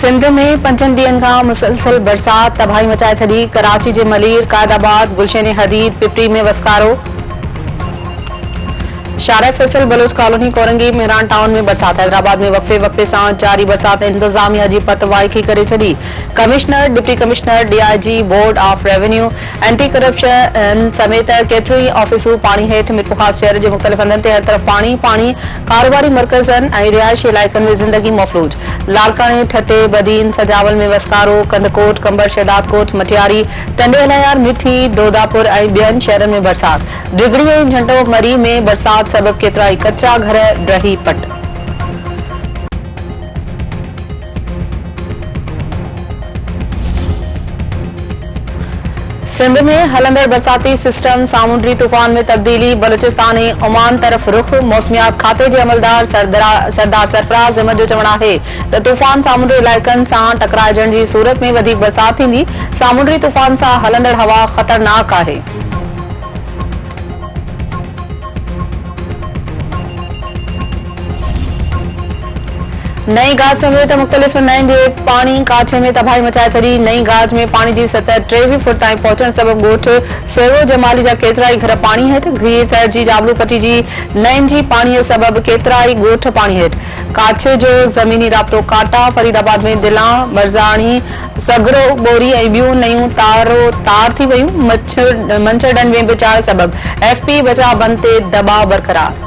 सिंध में 5 ॾींहनि खां मुसलसल बरसात तबाही मचाए छॾी। कराची जे मलीर, कायदाबाद, गुलशन हदीद, पिपरी में वसकारो। शारा फैसल बलोच कॉलोनी, कोरंगी, मेहरान टाउन में बरसात। हैदराबाद में वक़्फे वक़्फे सां जारी बरसात इंतजामिया जी पत वाइकी करे छॾी। Commissioner, deputy commissioner, DIG, board of revenue, anti corruption समेत केतिरियूं ऑफिसूं पाणी हेठि। मीरपुरख़ास शहर जे मुख़्तलिफ़ हंधनि ते हर तरफ़ पाणी पाणी। कारोबारी मर्कज़नि ऐं रिहायशी इलाइक़नि में ज़िंदगी मफ़लूज। लालकाणे, ठटे, बदीन, सजावल में वसकारो। कंदकोट, कंबर, शहदादकोट, मटियारी, टंडे अलायार, मिठी, दोदापुर ऐं ॿियनि शहरनि में बरसात। डिगड़ी ऐं झंटो मरी में बरसात सबब केतिरा ई कच्चा घर रही पट। सिंध में हलंदड़ बरसाती सिस्टम सामुंडी तूफ़ान में तब्दीली। बलूचिस्तान ऐं ओमान तरफ़ रुख। मौसमियात खाते जे अमलदार सरदार सरफराज़ अहमद जो चवणु आहे त तूफ़ान सामुंडी इलाइक़नि सां टकराइजण जी सूरत में वधीक बरसात थींदी। सामुंडी तूफ़ान सां हलंदड़ हवा ख़तरनाक आहे। नई गाज समेत मुख़्तलिफ़ नदियुनि जे पाणी काछे में तबाही मचाए छॾी। नई गाज में पाणी जी सतह 23 फुट ताईं पहुचण सबब ॻोठ सेरो जमाली जा केतिरा ई घर पाणी हेठि। घीर तर जी जाबलू पट्टी जी नयुनि जी पाणीअ सबब केतिरा ई ॻोठ पाणी हेठि। काछे जो ज़मीनी राब्तो काटा। फरीदाबाद में दिलां, मरज़ाणी, सगरो, बोरी ऐं ॿियूं नयूं तार थी वयूं। मंछरडनि में बिचार सबब एफपी बचाव बंद ते दबाव बरक़रार।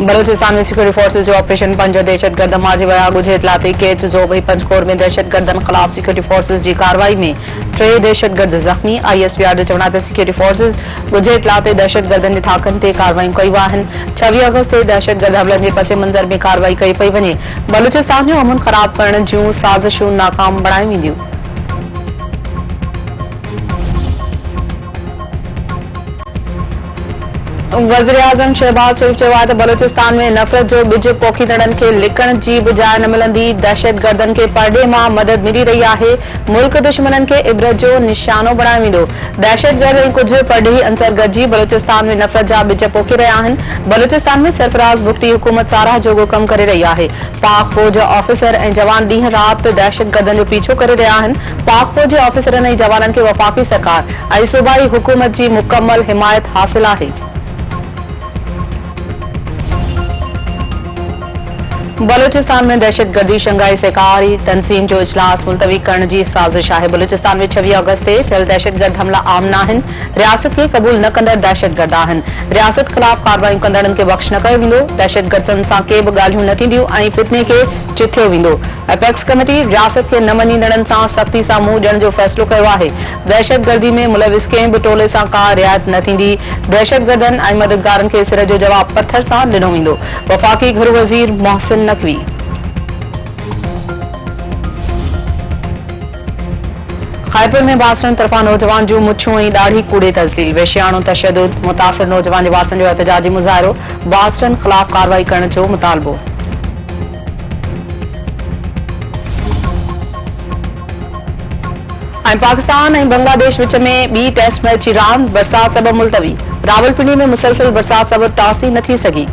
बलूचिस्तान में सिक्योरिटी फोर्सेज जो ऑपरेशन 5 दहशतगर्द मारिजी विया। ॻुझे इतलाती केच जो भई पंजकोर में दहशतगर्दनि ख़िलाफ़ सिक्योरिटी फोर्सेज जी कार्रवाई में 3 दहशतगर्द ज़ख़्मी। ISPR जो चवणु आहे त सिक्योरिटी फोर्सेज ॻुझे इतलाते दहशतगर्दनि जे थाकनि ते कार्रवाइयूं कयूं आहिनि। 26 अगस्त ते दहशतगर्द हमलनि जे पस मंज़र में कार्रवाई कई पई वञे। बलूचिस्तान जो अमन ख़राब करण जूं साज़िशूं नाकाम बणायूं वेंदियूं। वज़ीर-ए-आज़म शहबाज शरीफ चयो आहे त बलूचिस्तान में नफ़रत जो ॿिज पोखींदड़नि खे लिकण जी बि जाइ न मिलंदी। दहशतगर्दनि खे परॾे मां मदद मिली रही आहे। मुल्क दुश्मननि खे इबरत जो निशानो बणायो वेंदो। दहशतगर्द ऐं कुझु परॾेही अंसर गॾिजी बलूचिस्तान में नफ़रत जा ॿिज पोखे रहिया आहिनि। बलूचिस्तान में सरफराज़ भुगती हुकूमत साराह जोॻो कमु करे रही आहे। पाक फ़ौज ऑफिसर ऐं जवान ॾींहं राति दहशतगर्दनि जो पीछो करे रहिया आहिनि। पाक फ़ौज जे ऑफिसरनि ऐं जवाननि खे वफ़ाक़ी सरकार ऐं सूबाई हुकूमत जी मुकमल हिमायत हासिल आहे। बलूचिस्तान में दहशतगर्दी शंघाई सहकारी तंज़ीम जो इजलास मुलतवी करण जी साज़िश आहे। बलूचिस्तान में 26 अगस्त ते थियल दहशतगर्द हमला आम न आहिनि। रियासत खे क़बूल न कंदड़ दहशतगर्द आहिनि। रियासत ख़िलाफ़ कार्रवाइयूं कंदड़नि खे बख़्श न कयो वेंदो। दहशतगर्दनि सां के बि ॻाल्हियूं न थींदियूं ऐं फितने खे चिथियो वेंदो। एपेक्स कमेटी रियासत खे न मञींदड़नि सां सख़्ती सां मुंहुं ॾियण जो फ़ैसिलो कयो आहे। दहशतगर्दी में मुलविस कंहिं बि टोले सां का रिआयत न थींदी। दहशतगर्दनि ऐं मददगारनि खे सिर जो जवाब पत्थर सां ॾिनो वेंदो। वफ़ाक़ी घरू वज़ीर मोहसिन नकवी। खायपुर में बासरनि तरफ़ां नौजवान जूं मुछूं ऐं ॾाढी कूड़े तज़लील। वेश्याणो, तशद्दुद, मुतासिर नौजवान जे वारसनि जो एहतजाजी मुज़ाहिरो। बासरनि ख़िलाफ़ कार्रवाई करण जो मुतालबो। ऐं पाकिस्तान ऐं बांग्लादेश विच में ॿी टेस्ट मैच जी रांदि बरसात सबब मुलतवी। रावलपिंडी में मुसलसल बरसात सबब टॉस ई न थी सघी।